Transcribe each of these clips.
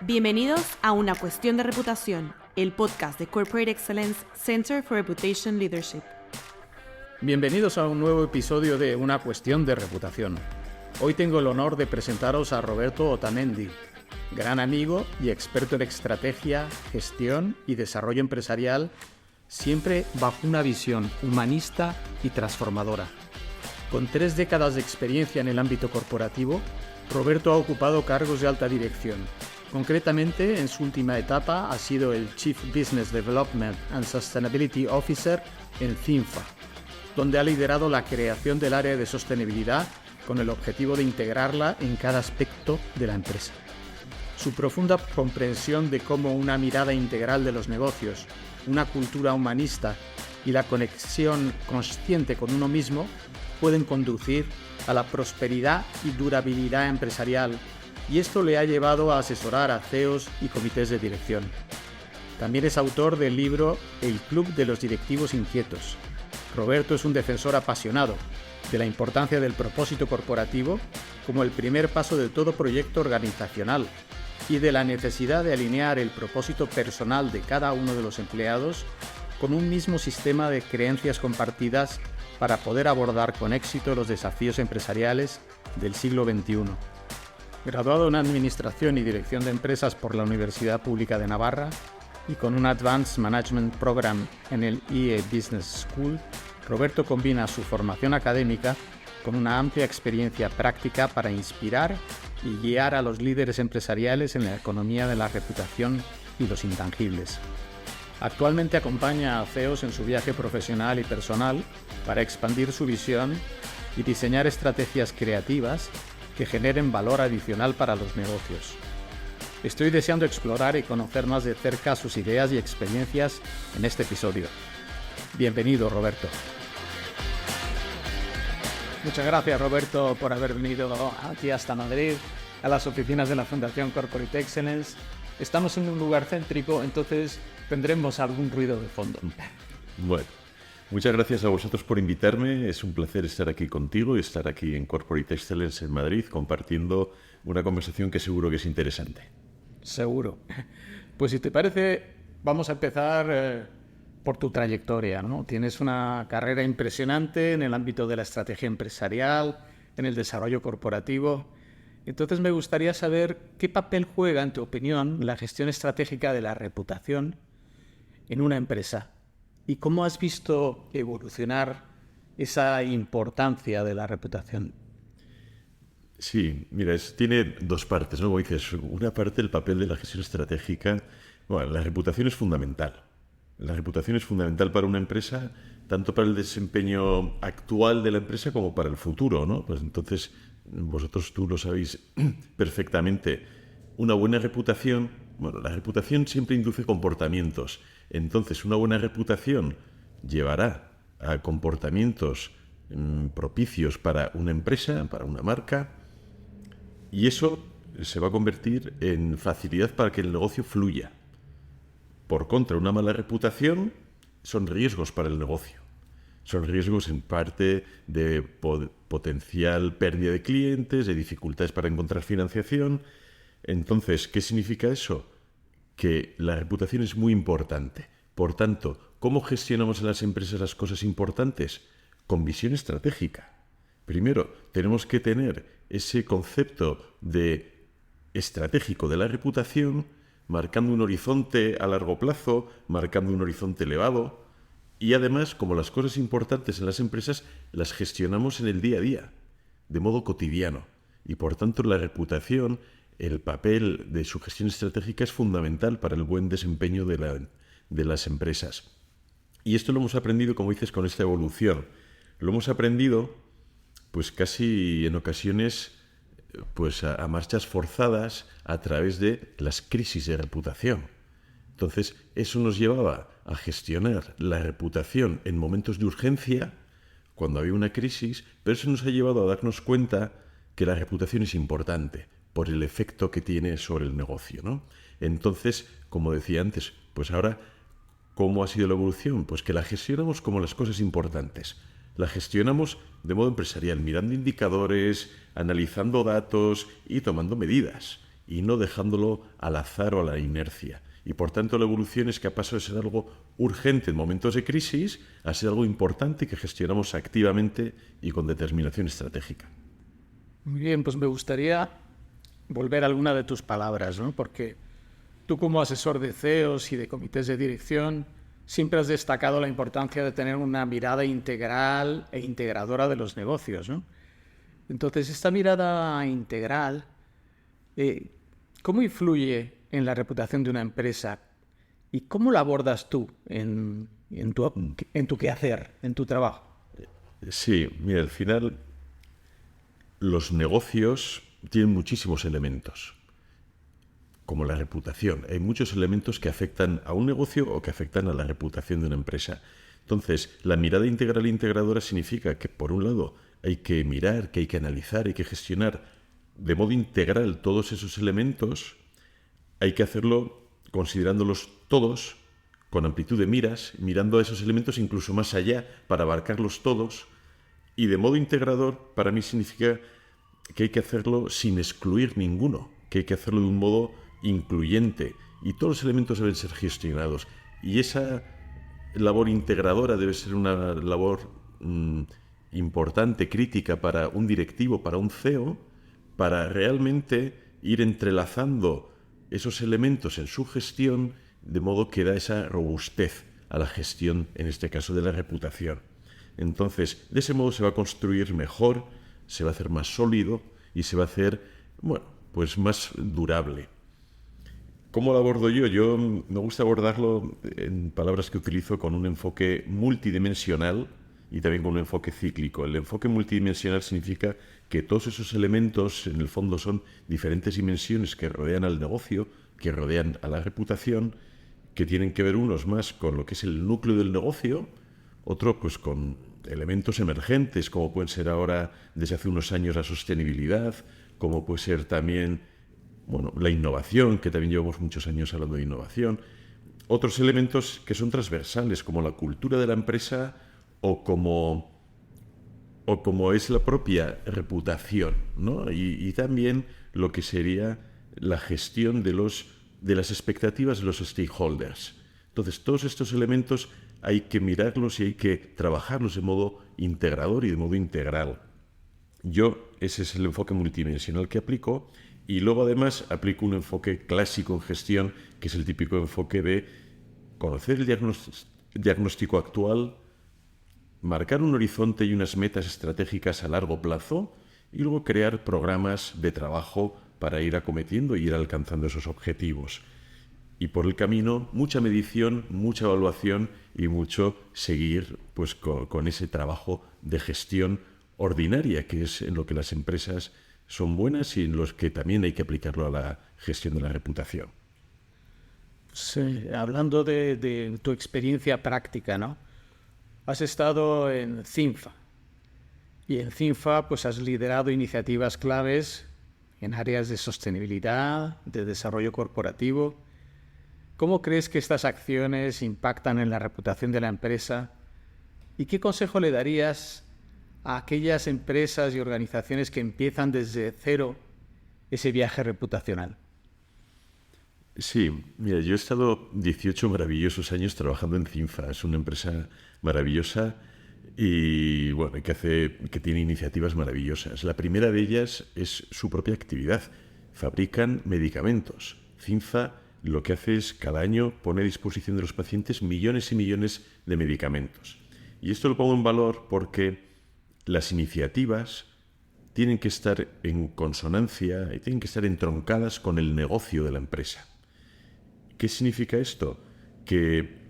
Bienvenidos a Una Cuestión de Reputación, el podcast de Corporate Excellence Center for Reputation Leadership. Bienvenidos a un nuevo episodio de Una Cuestión de Reputación. Hoy tengo el honor de presentaros a Roberto Otamendi, gran amigo y experto en estrategia, gestión y desarrollo empresarial, siempre bajo una visión humanista y transformadora. Con 3 décadas de experiencia en el ámbito corporativo, Roberto ha ocupado cargos de alta dirección. Concretamente, en su última etapa ha sido el Chief Business Development and Sustainability Officer en Cinfa, donde ha liderado la creación del área de sostenibilidad con el objetivo de integrarla en cada aspecto de la empresa. Su profunda comprensión de cómo una mirada integral de los negocios, una cultura humanista y la conexión consciente con uno mismo pueden conducir a la prosperidad y durabilidad empresarial, y esto le ha llevado a asesorar a CEOs y comités de dirección. También es autor del libro El Club de los Directivos Inquietos. Roberto es un defensor apasionado de la importancia del propósito corporativo como el primer paso de todo proyecto organizacional y de la necesidad de alinear el propósito personal de cada uno de los empleados con un mismo sistema de creencias compartidas para poder abordar con éxito los desafíos empresariales del siglo XXI. Graduado en Administración y Dirección de Empresas por la Universidad Pública de Navarra y con un Advanced Management Program en el EA Business School, Roberto combina su formación académica con una amplia experiencia práctica para inspirar y guiar a los líderes empresariales en la economía de la reputación y los intangibles. Actualmente acompaña a CEOs en su viaje profesional y personal para expandir su visión y diseñar estrategias creativas que generen valor adicional para los negocios. Estoy deseando explorar y conocer más de cerca sus ideas y experiencias en este episodio. Bienvenido, Roberto. Muchas gracias, Roberto, por haber venido aquí hasta Madrid, a las oficinas de la Fundación Corporate Excellence. Estamos en un lugar céntrico, entonces tendremos algún ruido de fondo. Bueno, muchas gracias a vosotros por invitarme. Es un placer estar aquí contigo y estar aquí en Corporate Excellence en Madrid compartiendo una conversación que seguro que es interesante. Seguro. Pues si te parece, vamos a empezar por tu trayectoria, ¿no? Tienes una carrera impresionante en el ámbito de la estrategia empresarial, en el desarrollo corporativo. Entonces me gustaría saber qué papel juega, en tu opinión, la gestión estratégica de la reputación en una empresa y cómo has visto evolucionar esa importancia de la reputación. Sí, mira, tiene 2 partes, ¿no? Como dices, una parte, el papel de la gestión estratégica. Bueno, la reputación es fundamental. La reputación es fundamental para una empresa, tanto para el desempeño actual de la empresa como para el futuro, ¿no? Pues entonces, tú lo sabéis perfectamente. Una buena reputación, bueno, la reputación siempre induce comportamientos. Entonces, una buena reputación llevará a comportamientos propicios para una empresa, para una marca, y eso se va a convertir en facilidad para que el negocio fluya. Por contra, una mala reputación son riesgos para el negocio. Son riesgos en parte de potencial pérdida de clientes, de dificultades para encontrar financiación. Entonces, ¿qué significa eso? Que la reputación es muy importante. Por tanto, ¿cómo gestionamos en las empresas las cosas importantes? Con visión estratégica. Primero, tenemos que tener ese concepto estratégico de la reputación, marcando un horizonte a largo plazo, marcando un horizonte elevado. Y además, como las cosas importantes en las empresas las gestionamos en el día a día, de modo cotidiano. Y por tanto, la reputación, el papel de su gestión estratégica es fundamental para el buen desempeño de las empresas. Y esto lo hemos aprendido, como dices, con esta evolución. Lo hemos aprendido, pues casi en ocasiones, pues a marchas forzadas a través de las crisis de reputación. Entonces, eso nos llevaba a gestionar la reputación en momentos de urgencia, cuando había una crisis, pero eso nos ha llevado a darnos cuenta que la reputación es importante por el efecto que tiene sobre el negocio, ¿no? Entonces, como decía antes, pues ahora, ¿cómo ha sido la evolución? Pues que la gestionamos como las cosas importantes. La gestionamos de modo empresarial, mirando indicadores, analizando datos y tomando medidas. y no dejándolo al azar o a la inercia. Y por tanto la evolución es que ha pasado de ser algo urgente en momentos de crisis a ser algo importante que gestionamos activamente y con determinación estratégica. Muy bien, pues me gustaría volver a alguna de tus palabras, ¿no? Porque tú como asesor de CEOs y de comités de dirección siempre has destacado la importancia de tener una mirada integral e integradora de los negocios, ¿no? Entonces, esta mirada integral, ¿cómo influye en la reputación de una empresa? ¿Y cómo la abordas tú en tu quehacer, en tu trabajo? Sí, mira, al final los negocios tienen muchísimos elementos, como la reputación. Hay muchos elementos que afectan a un negocio o que afectan a la reputación de una empresa. Entonces, la mirada integral e integradora significa que, por un lado, hay que mirar, que hay que analizar, hay que gestionar de modo integral todos esos elementos. Hay que hacerlo considerándolos todos, con amplitud de miras, mirando a esos elementos incluso más allá para abarcarlos todos. Y de modo integrador, para mí significa que hay que hacerlo sin excluir ninguno, que hay que hacerlo de un modo incluyente y todos los elementos deben ser gestionados. Y esa labor integradora debe ser una labor importante, crítica para un directivo, para un CEO, para realmente ir entrelazando esos elementos en su gestión de modo que da esa robustez a la gestión, en este caso de la reputación. Entonces, de ese modo se va a construir mejor, se va a hacer más sólido y se va a hacer, bueno, pues más durable. ¿Cómo lo abordo yo? Yo me gusta abordarlo en palabras que utilizo con un enfoque multidimensional y también con un enfoque cíclico. El enfoque multidimensional significa que todos esos elementos en el fondo son diferentes dimensiones que rodean al negocio, que rodean a la reputación, que tienen que ver unos más con lo que es el núcleo del negocio, otro pues con elementos emergentes como pueden ser ahora desde hace unos años la sostenibilidad, como puede ser también la innovación, que también llevamos muchos años hablando de innovación, otros elementos que son transversales como la cultura de la empresa o como es la propia reputación, ¿no? Y también lo que sería la gestión de las expectativas de los stakeholders. Entonces, todos estos elementos hay que mirarlos y hay que trabajarlos de modo integrador y de modo integral. Ese es el enfoque multidimensional que aplico y luego además aplico un enfoque clásico en gestión, que es el típico enfoque de conocer el diagnóstico actual, marcar un horizonte y unas metas estratégicas a largo plazo y luego crear programas de trabajo para ir acometiendo y ir alcanzando esos objetivos. Y por el camino, mucha medición, mucha evaluación y mucho seguir pues, con ese trabajo de gestión ordinaria, que es en lo que las empresas son buenas y en los que también hay que aplicarlo a la gestión de la reputación. Sí, hablando de tu experiencia práctica, ¿no? Has estado en CINFA y en CINFA pues has liderado iniciativas claves en áreas de sostenibilidad, de desarrollo corporativo. ¿Cómo crees que estas acciones impactan en la reputación de la empresa? ¿Y qué consejo le darías a aquellas empresas y organizaciones que empiezan desde cero ese viaje reputacional? Sí, mira, yo he estado 18 maravillosos años trabajando en CINFA. Es una empresa maravillosa y bueno, que tiene iniciativas maravillosas. La primera de ellas es su propia actividad. Fabrican medicamentos. CINFA lo que hace es cada año pone a disposición de los pacientes millones y millones de medicamentos. Y esto lo pongo en valor porque las iniciativas tienen que estar en consonancia y tienen que estar entroncadas con el negocio de la empresa. ¿Qué significa esto? Que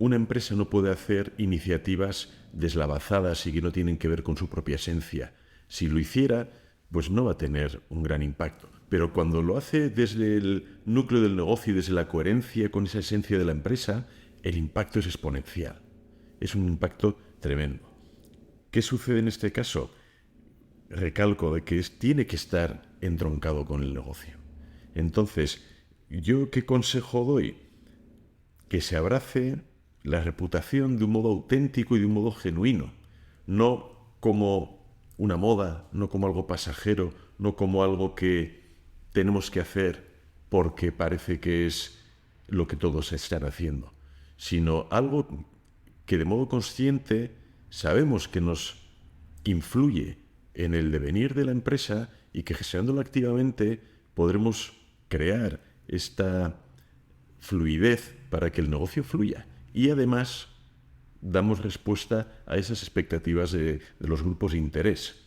una empresa no puede hacer iniciativas deslavazadas y que no tienen que ver con su propia esencia. Si lo hiciera, pues no va a tener un gran impacto. Pero cuando lo hace desde el núcleo del negocio y desde la coherencia con esa esencia de la empresa, el impacto es exponencial. Es un impacto tremendo. ¿Qué sucede en este caso? Recalco de que tiene que estar entroncado con el negocio. Entonces, ¿yo qué consejo doy? Que se abrace la reputación de un modo auténtico y de un modo genuino, no como una moda, no como algo pasajero, no como algo que tenemos que hacer porque parece que es lo que todos están haciendo, sino algo que de modo consciente sabemos que nos influye en el devenir de la empresa y que gestionándolo activamente podremos crear esta fluidez para que el negocio fluya. Y además damos respuesta a esas expectativas de los grupos de interés.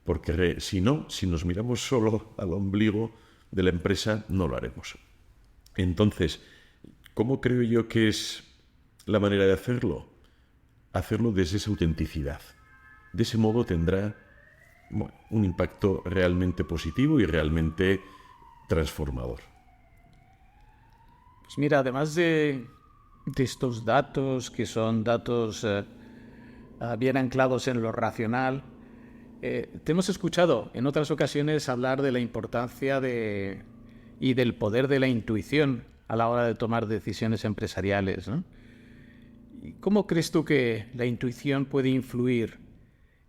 Porque si nos miramos solo al ombligo de la empresa, no lo haremos. Entonces, ¿cómo creo yo que es la manera de hacerlo? Hacerlo desde esa autenticidad. De ese modo tendrá un impacto realmente positivo y realmente transformador. Pues mira, además de estos datos, que son datos bien anclados en lo racional, te hemos escuchado en otras ocasiones hablar de la importancia y del poder de la intuición a la hora de tomar decisiones empresariales, ¿no? ¿Cómo crees tú que la intuición puede influir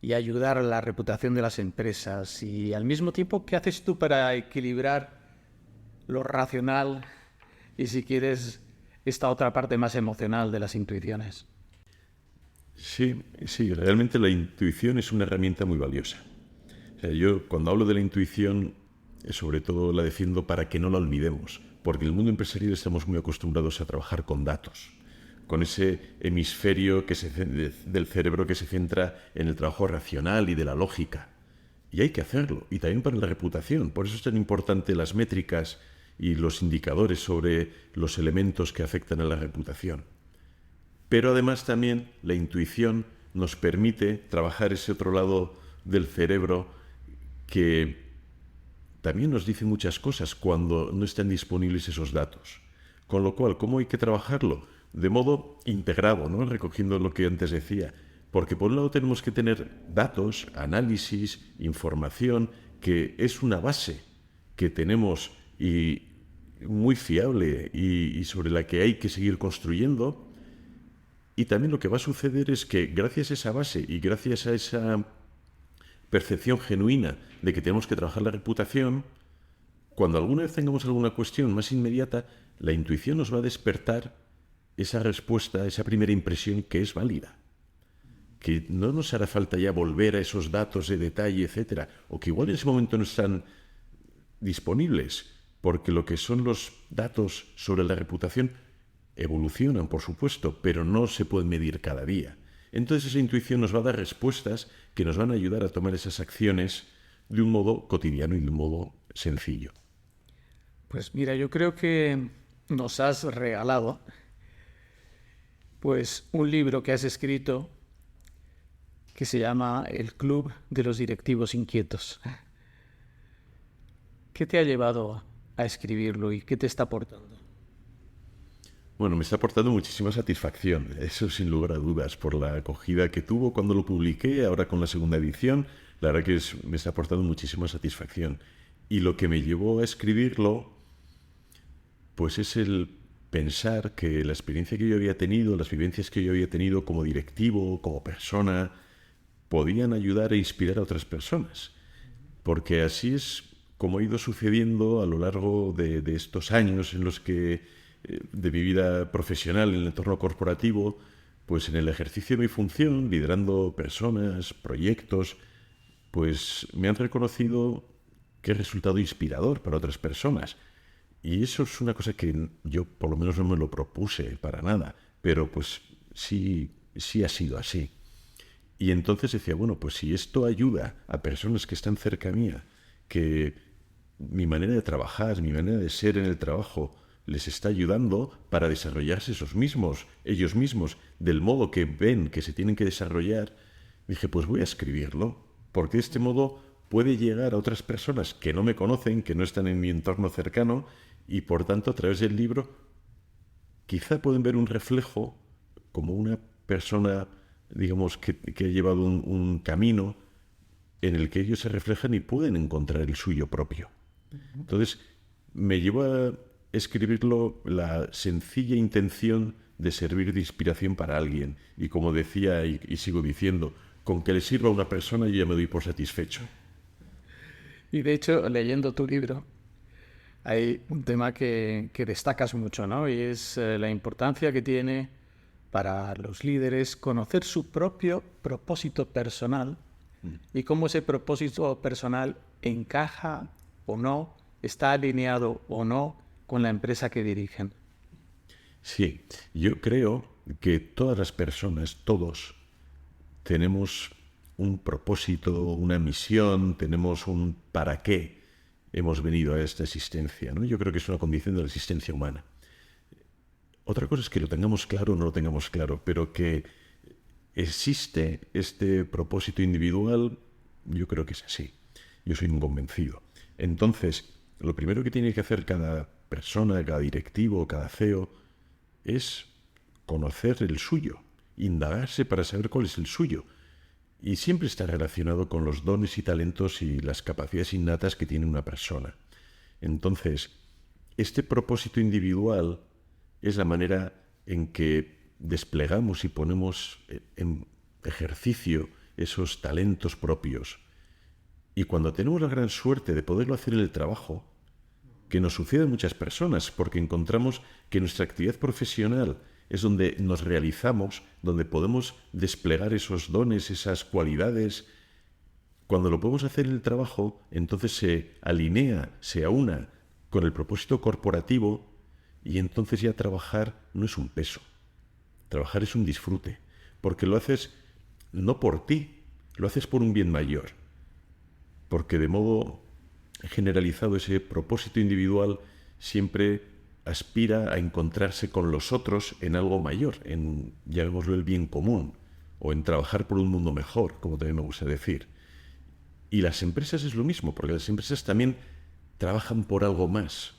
y ayudar a la reputación de las empresas? Y al mismo tiempo, ¿qué haces tú para equilibrar lo racional y, si quieres, esta otra parte más emocional de las intuiciones? Sí, realmente la intuición es una herramienta muy valiosa. O sea, yo cuando hablo de la intuición, sobre todo la defiendo para que no la olvidemos, porque en el mundo empresarial estamos muy acostumbrados a trabajar con datos, con ese hemisferio del cerebro que se centra en el trabajo racional y de la lógica. Y hay que hacerlo, y también para la reputación. Por eso es tan importante las métricas y los indicadores sobre los elementos que afectan a la reputación. Pero además también la intuición nos permite trabajar ese otro lado del cerebro que también nos dice muchas cosas cuando no están disponibles esos datos. Con lo cual, ¿cómo hay que trabajarlo? De modo integrado, ¿no? Recogiendo lo que antes decía. Porque por un lado tenemos que tener datos, análisis, información, que es una base que tenemos y muy fiable y sobre la que hay que seguir construyendo. Y también lo que va a suceder es que gracias a esa base y gracias a esa percepción genuina de que tenemos que trabajar la reputación, cuando alguna vez tengamos alguna cuestión más inmediata, la intuición nos va a despertar esa respuesta, esa primera impresión que es válida. Que no nos hará falta ya volver a esos datos de detalle, etcétera, o que igual en ese momento no están disponibles, porque lo que son los datos sobre la reputación evolucionan, por supuesto, pero no se pueden medir cada día. Entonces esa intuición nos va a dar respuestas que nos van a ayudar a tomar esas acciones de un modo cotidiano y de un modo sencillo. Pues mira, yo creo que nos has regalado pues un libro que has escrito que se llama El Club de los Directivos Inquietos. ¿Qué te ha llevado a escribirlo y qué te está aportando? Bueno, me está aportando muchísima satisfacción, eso sin lugar a dudas, por la acogida que tuvo cuando lo publiqué, ahora con la segunda edición, la verdad que me está aportando muchísima satisfacción. Y lo que me llevó a escribirlo, pues es el pensar que la experiencia que yo había tenido, las vivencias que yo había tenido como directivo, como persona, podían ayudar e inspirar a otras personas. Porque así es como ha ido sucediendo a lo largo de estos años en los que de mi vida profesional en el entorno corporativo, pues en el ejercicio de mi función, liderando personas, proyectos, pues me han reconocido que he resultado inspirador para otras personas. Y eso es una cosa que yo por lo menos no me lo propuse para nada, pero pues sí ha sido así. Y entonces decía, bueno, pues si esto ayuda a personas que están cerca mía, que mi manera de trabajar, mi manera de ser en el trabajo les está ayudando para desarrollarse ellos mismos, del modo que ven que se tienen que desarrollar, dije, pues voy a escribirlo, porque de este modo puede llegar a otras personas que no me conocen, que no están en mi entorno cercano, y por tanto a través del libro quizá pueden ver un reflejo como una persona, digamos, que ha llevado un camino en el que ellos se reflejan y pueden encontrar el suyo propio. Entonces me llevó a escribirlo la sencilla intención de servir de inspiración para alguien. Y como decía y sigo diciendo, con que le sirva a una persona yo ya me doy por satisfecho. Y de hecho, leyendo tu libro, hay un tema que destacas mucho, ¿no? Y es la importancia que tiene para los líderes conocer su propio propósito personal y cómo ese propósito personal encaja o no, está alineado o no con la empresa que dirigen. Sí, yo creo que todas las personas, todos, tenemos un propósito, una misión, tenemos un para qué hemos venido a esta existencia, ¿no? Yo creo que es una condición de la existencia humana. Otra cosa es que lo tengamos claro o no lo tengamos claro, pero que existe este propósito individual, yo creo que es así. Yo soy un convencido. Entonces, lo primero que tiene que hacer cada persona, cada directivo, cada CEO, es conocer el suyo, indagarse para saber cuál es el suyo. Y siempre está relacionado con los dones y talentos y las capacidades innatas que tiene una persona. Entonces, este propósito individual es la manera en que desplegamos y ponemos en ejercicio esos talentos propios. Y cuando tenemos la gran suerte de poderlo hacer en el trabajo, que nos sucede a muchas personas, porque encontramos que nuestra actividad profesional es donde nos realizamos, donde podemos desplegar esos dones, esas cualidades. Cuando lo podemos hacer en el trabajo, entonces se alinea, se aúna con el propósito corporativo y entonces ya trabajar no es un peso. Trabajar es un disfrute, porque lo haces no por ti, lo haces por un bien mayor. Porque de modo generalizado ese propósito individual siempre aspira a encontrarse con los otros en algo mayor, en, llamémoslo, el bien común, o en trabajar por un mundo mejor, como también me gusta decir. Y las empresas es lo mismo, porque las empresas también trabajan por algo más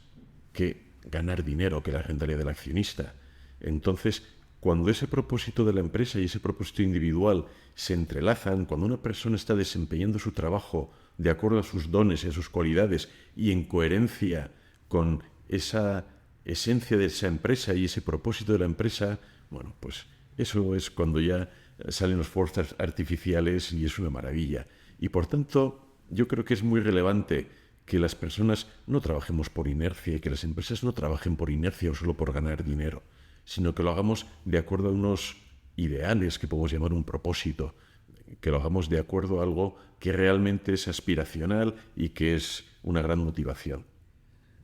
que ganar dinero, que la rentabilidad del accionista. Entonces, cuando ese propósito de la empresa y ese propósito individual se entrelazan, cuando una persona está desempeñando su trabajo de acuerdo a sus dones y a sus cualidades y en coherencia con esa esencia de esa empresa y ese propósito de la empresa, bueno, pues eso es cuando ya salen los fuerzas artificiales y es una maravilla. Y por tanto, yo creo que es muy relevante que las personas no trabajemos por inercia y que las empresas no trabajen por inercia o solo por ganar dinero, sino que lo hagamos de acuerdo a unos ideales que podemos llamar un propósito, que lo hagamos de acuerdo a algo que realmente es aspiracional y que es una gran motivación.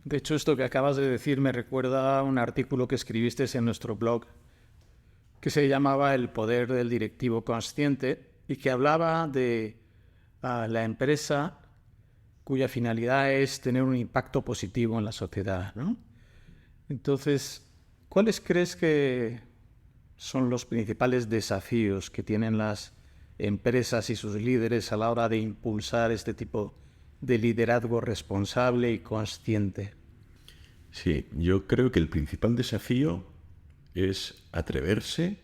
De hecho, esto que acabas de decir me recuerda a un artículo que escribiste en nuestro blog que se llamaba El poder del directivo consciente y que hablaba de la empresa cuya finalidad es tener un impacto positivo en la sociedad, ¿no? Entonces, ¿cuáles crees que son los principales desafíos que tienen las empresas y sus líderes a la hora de impulsar este tipo de liderazgo responsable y consciente? Sí, yo creo que el principal desafío es atreverse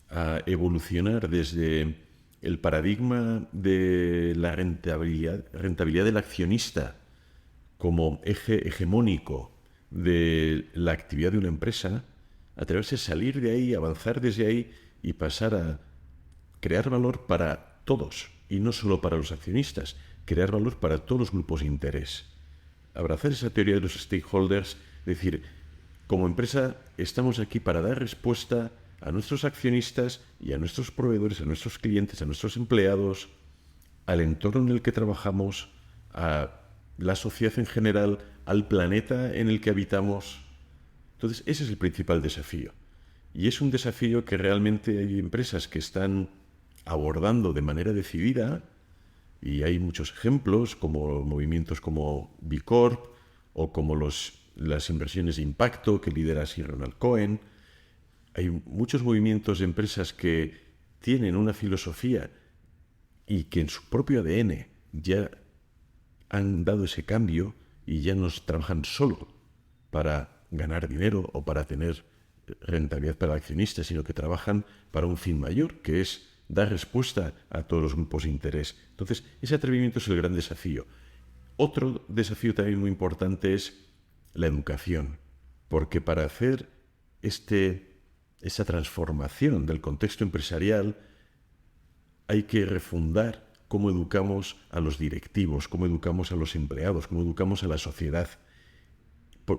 a evolucionar desde el paradigma de la rentabilidad del accionista como eje hegemónico de la actividad de una empresa, atreverse a salir de ahí, avanzar desde ahí y pasar a crear valor para todos y no solo para los accionistas, crear valor para todos los grupos de interés. Abrazar esa teoría de los stakeholders, decir, como empresa estamos aquí para dar respuesta a nuestros accionistas y a nuestros proveedores, a nuestros clientes, a nuestros empleados, al entorno en el que trabajamos, a la sociedad en general, al planeta en el que habitamos. Entonces, ese es el principal desafío. Y es un desafío que realmente hay empresas que están abordando de manera decidida, y hay muchos ejemplos, como movimientos como B Corp o como las inversiones de impacto que lidera Sir Ronald Cohen. Hay muchos movimientos de empresas que tienen una filosofía y que en su propio ADN ya han dado ese cambio y ya no trabajan solo para ganar dinero o para tener rentabilidad para el accionista, sino que trabajan para un fin mayor, que es dar respuesta a todos los grupos de interés. Entonces, ese atrevimiento es el gran desafío. Otro desafío también muy importante es la educación, porque para hacer esa transformación del contexto empresarial hay que refundar cómo educamos a los directivos, cómo educamos a los empleados, cómo educamos a la sociedad.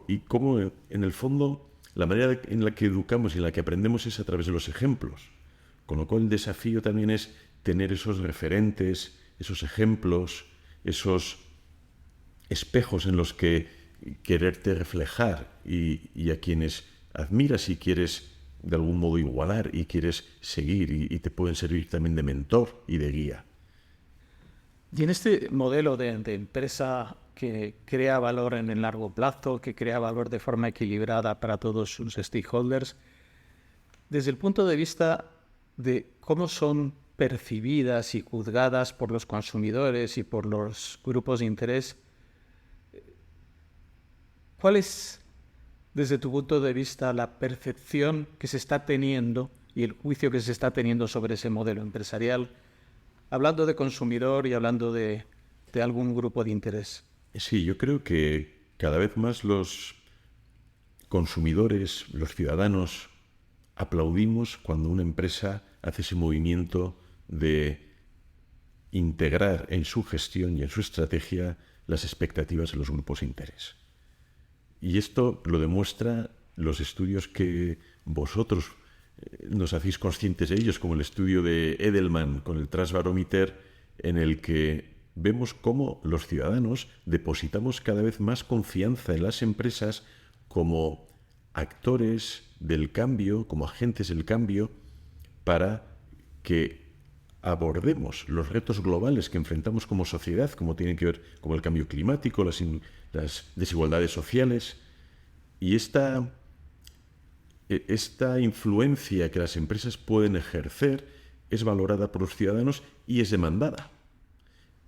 y cómo, en el fondo, la manera en la que educamos y en la que aprendemos es a través de los ejemplos. Con lo cual el desafío también es tener esos referentes, esos ejemplos, esos espejos en los que quererte reflejar y a quienes admiras y quieres de algún modo igualar y quieres seguir y te pueden servir también de mentor y de guía. Y en este modelo de empresa que crea valor en el largo plazo, que crea valor de forma equilibrada para todos sus stakeholders, desde el punto de vista de cómo son percibidas y juzgadas por los consumidores y por los grupos de interés, ¿cuál es, desde tu punto de vista, la percepción que se está teniendo y el juicio que se está teniendo sobre ese modelo empresarial, hablando de consumidor y hablando de algún grupo de interés? Sí, yo creo que cada vez más los consumidores, los ciudadanos, aplaudimos cuando una empresa hace ese movimiento de integrar en su gestión y en su estrategia las expectativas de los grupos de interés. Y esto lo demuestra los estudios que vosotros nos hacéis conscientes de ellos, como el estudio de Edelman con el Trust Barometer, en el que vemos cómo los ciudadanos depositamos cada vez más confianza en las empresas como actores del cambio, como agentes del cambio, para que abordemos los retos globales que enfrentamos como sociedad, como tienen que ver con el cambio climático, las desigualdades sociales. Y esta influencia que las empresas pueden ejercer es valorada por los ciudadanos y es demandada.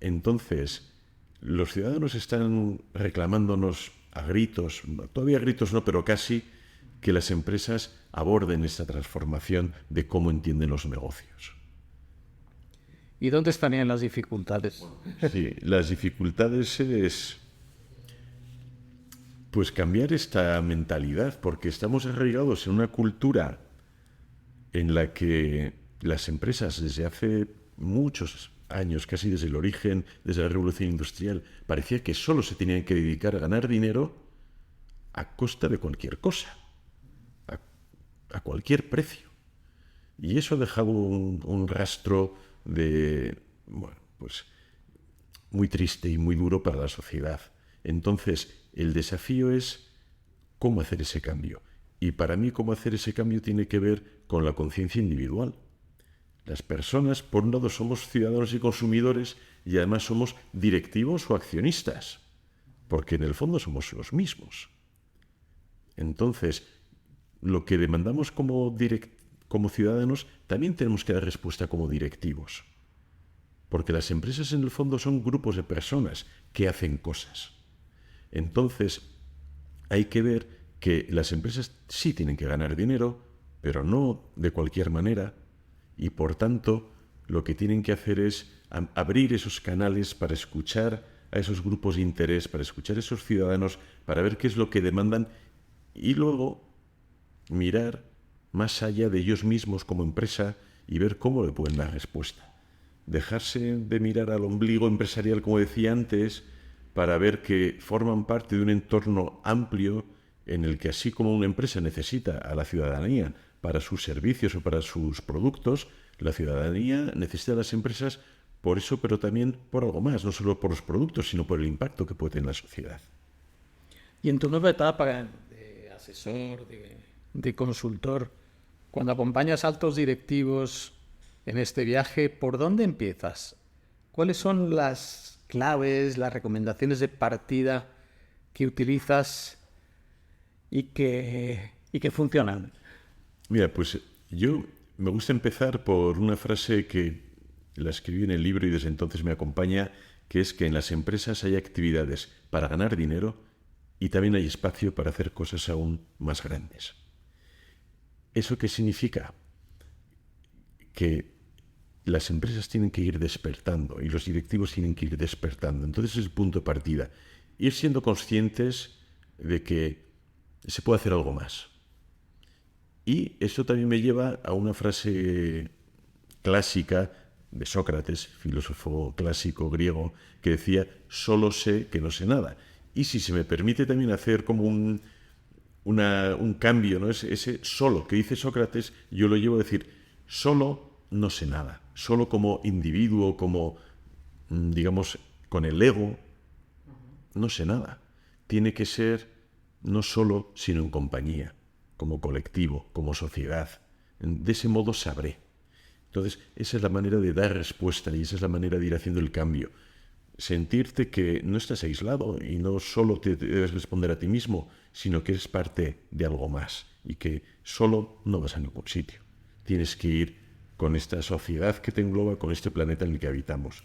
Entonces, los ciudadanos están reclamándonos a gritos, todavía a gritos no, pero casi, que las empresas aborden esta transformación de cómo entienden los negocios. ¿Y dónde estarían las dificultades? Sí, las dificultades es pues cambiar esta mentalidad, porque estamos arraigados en una cultura en la que las empresas desde hace muchos años, casi desde el origen, desde la revolución industrial, parecía que solo se tenían que dedicar a ganar dinero a costa de cualquier cosa, a cualquier precio. Y eso ha dejado un rastro pues muy triste y muy duro para la sociedad. Entonces, el desafío es cómo hacer ese cambio. Y para mí, cómo hacer ese cambio tiene que ver con la conciencia individual. Las personas, por un lado, somos ciudadanos y consumidores y además somos directivos o accionistas, porque en el fondo somos los mismos. Entonces, lo que demandamos como ciudadanos, también tenemos que dar respuesta como directivos. Porque las empresas en el fondo son grupos de personas que hacen cosas. Entonces, hay que ver que las empresas sí tienen que ganar dinero, pero no de cualquier manera. Y por tanto, lo que tienen que hacer es abrir esos canales para escuchar a esos grupos de interés, para escuchar a esos ciudadanos, para ver qué es lo que demandan y luego mirar más allá de ellos mismos como empresa y ver cómo le pueden dar respuesta. Dejarse de mirar al ombligo empresarial, como decía antes, para ver que forman parte de un entorno amplio en el que, así como una empresa necesita a la ciudadanía para sus servicios o para sus productos, la ciudadanía necesita a las empresas por eso, pero también por algo más, no solo por los productos, sino por el impacto que puede tener en la sociedad. Y en tu nueva etapa de asesor, de consultor, cuando acompañas a altos directivos en este viaje, ¿por dónde empiezas? ¿Cuáles son las claves, las recomendaciones de partida que utilizas y que funcionan? Mira, pues yo me gusta empezar por una frase que la escribí en el libro y desde entonces me acompaña, que es que en las empresas hay actividades para ganar dinero y también hay espacio para hacer cosas aún más grandes. ¿Eso qué significa? Que las empresas tienen que ir despertando y los directivos tienen que ir despertando. Entonces es el punto de partida. Ir siendo conscientes de que se puede hacer algo más. Y eso también me lleva a una frase clásica de Sócrates, filósofo clásico griego, que decía: solo sé que no sé nada. Y si se me permite también hacer como un cambio, ¿no? Ese solo que dice Sócrates, yo lo llevo a decir, solo no sé nada. Solo como individuo, como, digamos, con el ego, no sé nada. Tiene que ser no solo, sino en compañía, como colectivo, como sociedad. De ese modo sabré. Entonces, esa es la manera de dar respuesta y esa es la manera de ir haciendo el cambio. Sentirte que no estás aislado y no solo te debes responder a ti mismo, sino que eres parte de algo más y que solo no vas a ningún sitio. Tienes que ir con esta sociedad que te engloba, con este planeta en el que habitamos.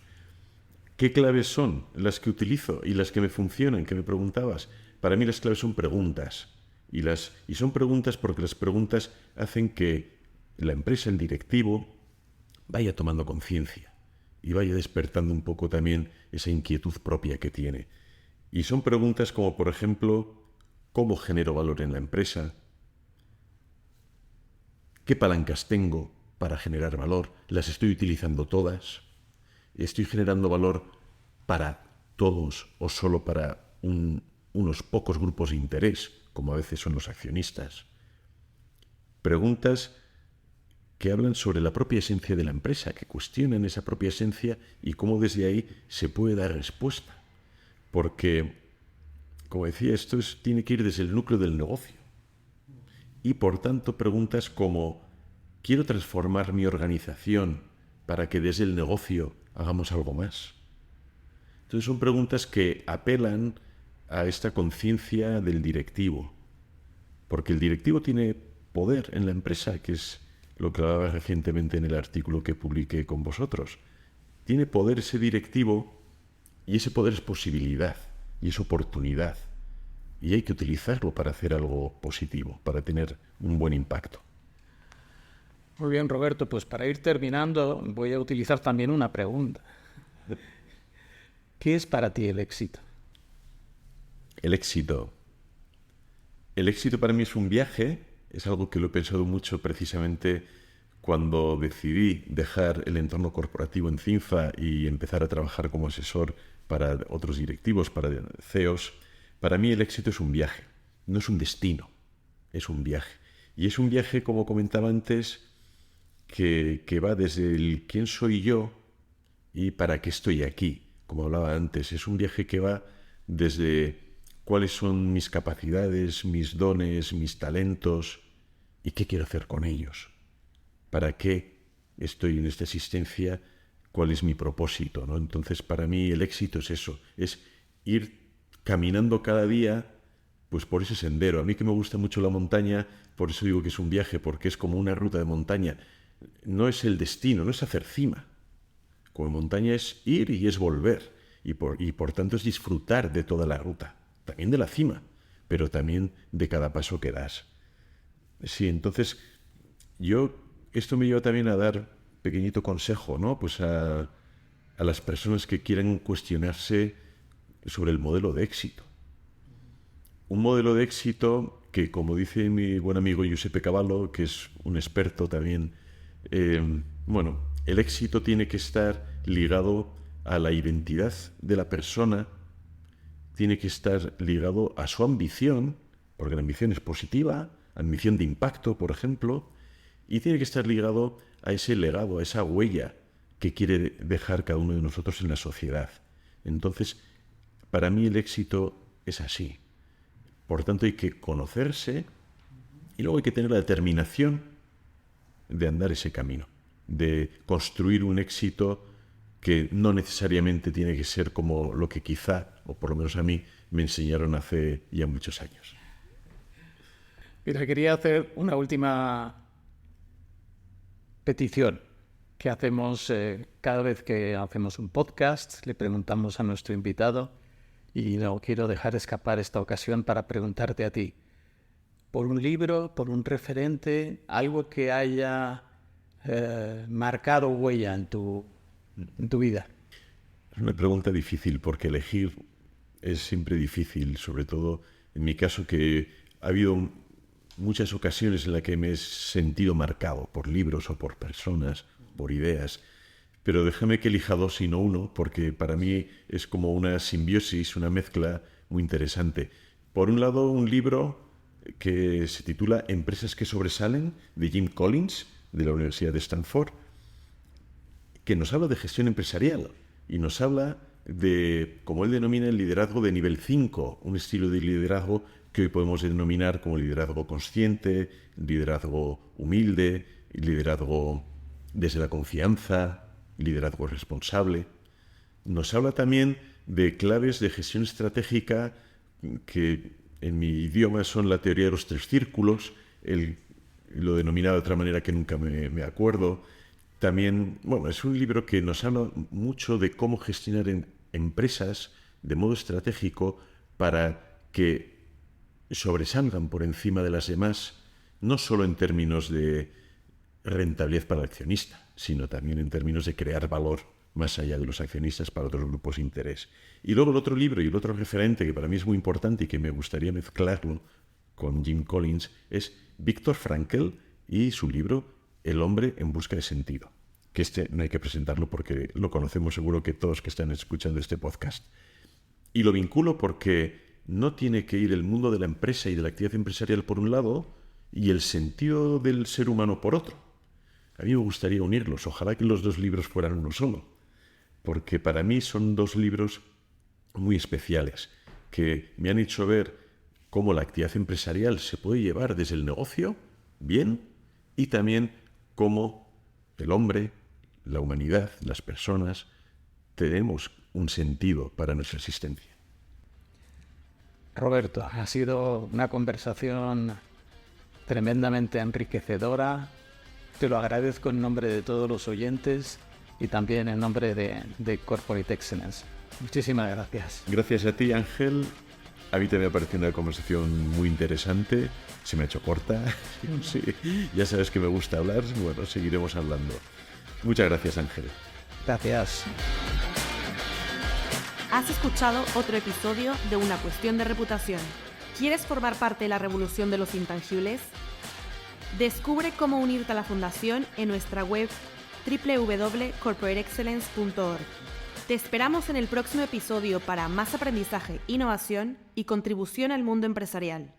¿Qué claves son las que utilizo y las que me funcionan, que me preguntabas? Para mí las claves son preguntas. Y son preguntas porque las preguntas hacen que la empresa, el directivo, vaya tomando conciencia y vaya despertando un poco también esa inquietud propia que tiene. Y son preguntas como, por ejemplo, ¿cómo genero valor en la empresa? ¿Qué palancas tengo para generar valor? ¿Las estoy utilizando todas? ¿Estoy generando valor para todos o solo para unos pocos grupos de interés, como a veces son los accionistas? Preguntas que hablan sobre la propia esencia de la empresa, que cuestionan esa propia esencia y cómo desde ahí se puede dar respuesta. Porque, como decía, tiene que ir desde el núcleo del negocio. Y por tanto, preguntas como, ¿quiero transformar mi organización para que desde el negocio hagamos algo más? Entonces son preguntas que apelan a esta conciencia del directivo. Porque el directivo tiene poder en la empresa, que es lo que hablaba recientemente en el artículo que publiqué con vosotros. Tiene poder ese directivo y ese poder es posibilidad y es oportunidad. Y hay que utilizarlo para hacer algo positivo, para tener un buen impacto. Muy bien, Roberto, pues para ir terminando voy a utilizar también una pregunta. ¿Qué es para ti el éxito? El éxito. El éxito para mí es un viaje. Es algo que lo he pensado mucho precisamente cuando decidí dejar el entorno corporativo en Cinfa y empezar a trabajar como asesor para otros directivos, para CEOs. Para mí el éxito es un viaje, no es un destino, es un viaje. Y es un viaje, como comentaba antes, que va desde el quién soy yo y para qué estoy aquí, como hablaba antes. Es un viaje que va desde cuáles son mis capacidades, mis dones, mis talentos y qué quiero hacer con ellos. ¿Para qué estoy en esta existencia? ¿Cuál es mi propósito, ¿no? Entonces, para mí el éxito es eso, es ir caminando cada día pues por ese sendero. A mí que me gusta mucho la montaña, por eso digo que es un viaje, porque es como una ruta de montaña. No es el destino, no es hacer cima. Como montaña es ir y es volver. Y por tanto es disfrutar de toda la ruta. También de la cima, pero también de cada paso que das. Sí, entonces esto me lleva también a dar pequeñito consejo, ¿no? Pues a las personas que quieran cuestionarse sobre el modelo de éxito. Un modelo de éxito que, como dice mi buen amigo Giuseppe Cavallo, que es un experto también, el éxito tiene que estar ligado a la identidad de la persona, tiene que estar ligado a su ambición, porque la ambición es positiva, ambición de impacto, por ejemplo, y tiene que estar ligado a ese legado, a esa huella que quiere dejar cada uno de nosotros en la sociedad. Entonces, para mí el éxito es así. Por tanto, hay que conocerse y luego hay que tener la determinación de andar ese camino, de construir un éxito que no necesariamente tiene que ser como lo que quizá, o por lo menos a mí, me enseñaron hace ya muchos años. Mira, quería hacer una última petición que hacemos cada vez que hacemos un podcast. Le preguntamos a nuestro invitado y no quiero dejar escapar esta ocasión para preguntarte a ti. Por un libro, por un referente, algo que haya marcado huella en tu vida. Es una pregunta difícil porque elegir es siempre difícil, sobre todo en mi caso que ha habido muchas ocasiones en las que me he sentido marcado por libros o por personas, por ideas, pero déjame que elija dos y no uno, porque para mí es como una simbiosis, una mezcla muy interesante. Por un lado, un libro que se titula Empresas que sobresalen, de Jim Collins, de la Universidad de Stanford, que nos habla de gestión empresarial y nos habla de, como él denomina, el liderazgo de nivel 5, un estilo de liderazgo que hoy podemos denominar como liderazgo consciente, liderazgo humilde, liderazgo desde la confianza, liderazgo responsable. Nos habla también de claves de gestión estratégica que en mi idioma son la teoría de los 3 círculos, lo denominaba de otra manera que nunca me acuerdo. También, bueno, es un libro que nos habla mucho de cómo gestionar empresas de modo estratégico para que sobresalgan por encima de las demás, no solo en términos de rentabilidad para el accionista, sino también en términos de crear valor más allá de los accionistas para otros grupos de interés. Y luego el otro libro y el otro referente que para mí es muy importante y que me gustaría mezclarlo con Jim Collins es Viktor Frankl y su libro El hombre en busca de sentido, que no hay que presentarlo porque lo conocemos seguro que todos que están escuchando este podcast. Y lo vinculo porque no tiene que ir el mundo de la empresa y de la actividad empresarial por un lado y el sentido del ser humano por otro. A mí me gustaría unirlos, ojalá que los 2 libros fueran uno solo, porque para mí son 2 libros muy especiales que me han hecho ver cómo la actividad empresarial se puede llevar desde el negocio, bien, y también cómo el hombre, la humanidad, las personas, tenemos un sentido para nuestra existencia. Roberto, ha sido una conversación tremendamente enriquecedora. Te lo agradezco en nombre de todos los oyentes y también en nombre de Corporate Excellence. Muchísimas gracias. Gracias a ti, Ángel. A mí también me ha parecido una conversación muy interesante. Se me ha hecho corta. Sí, ya sabes que me gusta hablar. Bueno, seguiremos hablando. Muchas gracias, Ángel. Gracias. Has escuchado otro episodio de Una cuestión de reputación. ¿Quieres formar parte de la revolución de los intangibles? Descubre cómo unirte a la fundación en nuestra web www.corporateexcellence.org. Te esperamos en el próximo episodio para más aprendizaje, innovación y contribución al mundo empresarial.